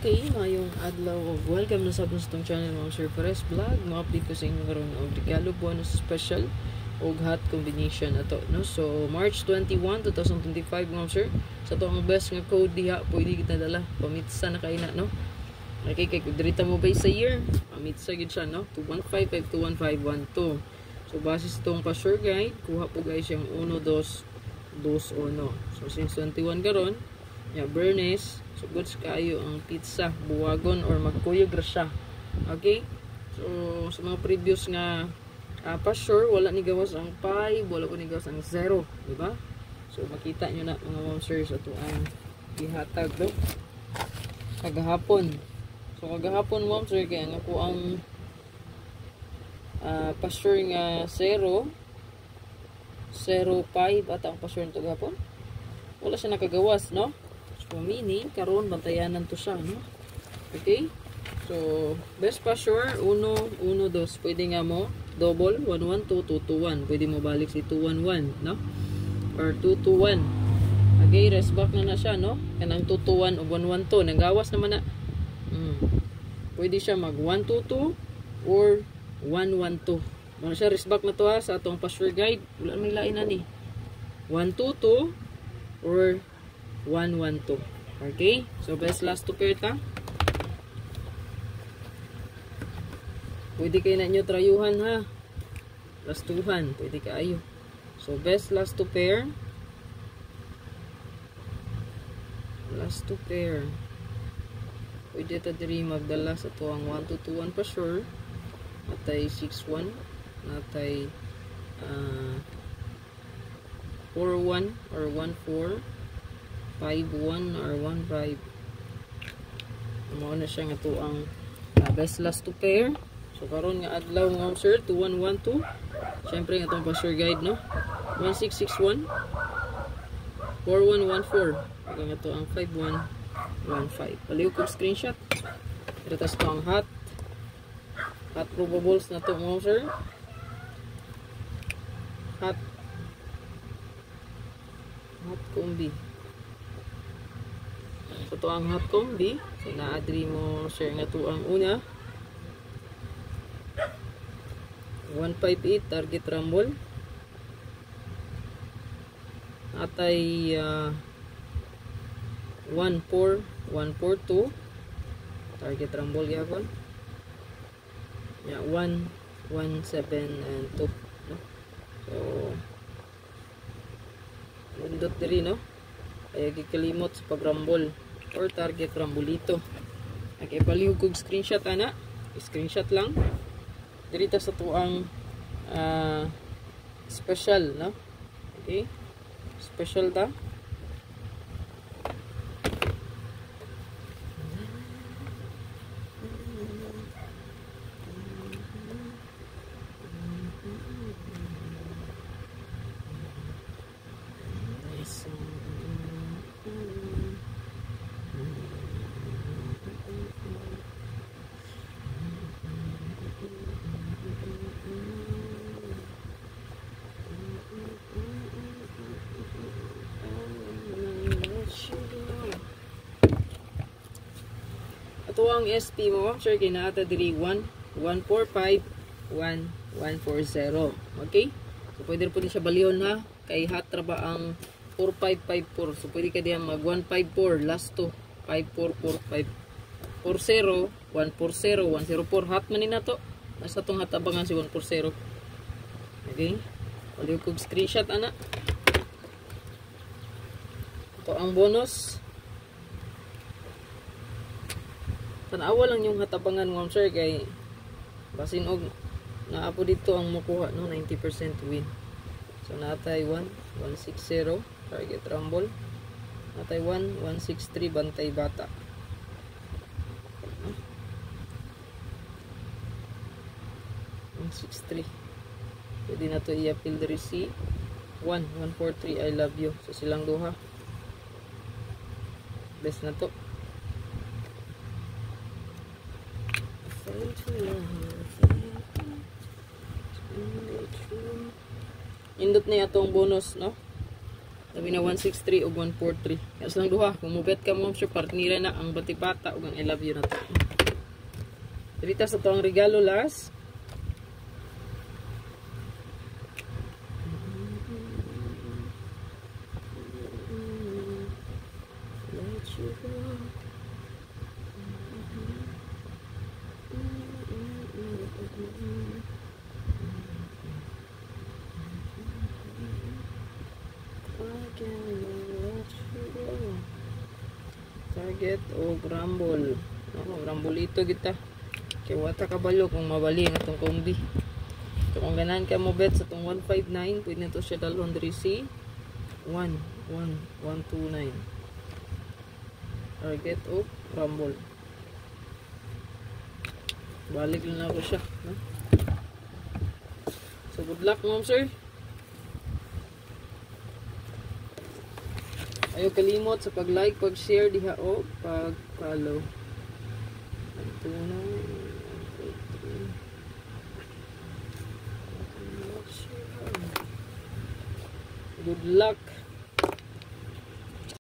Okay, mayong adlaw o welcome na sa itong channel mga Sir Perez Vlog. Mga-update ko sa inyo karon og regalo bonus special o hot combination ato, no? So March 21, 2025 mga Sir, sa to ang best nga code diha pwede kita dala pamitsa na kay na, no? Okay, kay kudirita mo ba sa year pamitsa gid siya, no? 2155215112. So base sa tong pa-sure guide kuha po guys yung 1 2 2 1. So since 21 karon ya Bernes, so goods kayo ang pizza, buwagon or magkuyog ra siya. Okay? So sa mga previous nga pa sure wala ni gawas ang 5, wala ko ni gawas ang 0, di ba? So makita nyo na mga monsters ato ang gihatag do kagahapon. So kagahapon monster kaya nga ko ang pa sure nga 0 05 at ang pa sure nito gahapon wala siya nakagawas, no? So, meaning, karon bantayanan to siya, no? Okay? So, best pa sure, 1, 1, 2. Pwede nga mo, double, 1, 1, 2, 2, 2, 1. Pwede mo balik si 2, 1, 1, no? Or 2, 2, 1. Okay, rest back na siya, no? Kanang 2, 2, 1 o 1, 1, 2. Nagawas naman na. Pwede siya mag 1, 2, 2 or 1, 1, 2. Ano siya, rest back na to ha, sa atong pa sure guide. Wala may lain na ni. 1, 2, 2 or 1, 1, 2. Okay? So, best last to pair ta. Pwede kayo na nyo trayuhan ha. Last tuhan. Pwede kayo. So, best last to pair. Last to pair. Pwede ta diri magdala sa to ang 1, 2, 2, 1 pa sure. Natay 6, 1. Natay 4, 1 or 1, 4. 5-1 or 1-5. Mao na siya nga to ang best last to pair. So karon nga adlaw nga sir 2112. Syempre nga tong pa-sure guide, no? 1661 4114. Ikaw nga to ang 5115. Paliw ko screenshot. Ito to ang hot probables na to nga sir. Hot combi. So, ito ang hot combi. So, na-adri mo share nga ito ang una. 158 target rumble. Atay 14142 target rumble yapon. Yeah, 117 and 2. No? So, undot diri, no? Kaya gikalimot sa pag-rumble or target rambulito. Okay, palihog kong screenshot ana. Screenshot lang. Dirita sa tuang special, no? Okay? Special ta. Ito ang SP mo, sure, kinata diri 11451 Okay? So pwede rin po siya balion ha. Kay hatra ba ang 4554. So pwede ka diyan mag 154 last to 5445 40 140 104 hot man na to. Nasa tong hatabangan si 140. Okay? Pwede ko screenshot ana. Ito ang bonus. Tanawa lang yung hatabangan ng sir kay basin og naapo dito ang makuha, no? 90% win. So natay 160 target rumble. Natay 163 bantay bata. 163. Pwede na to i-appeal the receipt. 143 I love you. So silang duha. Best na to. Indot na atong bonus, no? Sabi na 163 o 143. Kasi lang duha. Kung mubet ka mo, sure, partnera na ang batipata o ang I love you na to. Dito sa to ang regalo last. Let you go. Target o Rumble. Rumble kita. Kaya wata kabalo kung mabali na itong kombi. So kung ganahan ka mo bet sa itong 159, pwede nito siya dalawang diri si 11129. Target o Rumble. Balik lang ako siya. No? So good luck ma'am sir. Ayaw kalimot sa pag-like, pag-share diha o pag-follow. Ito na. Good luck.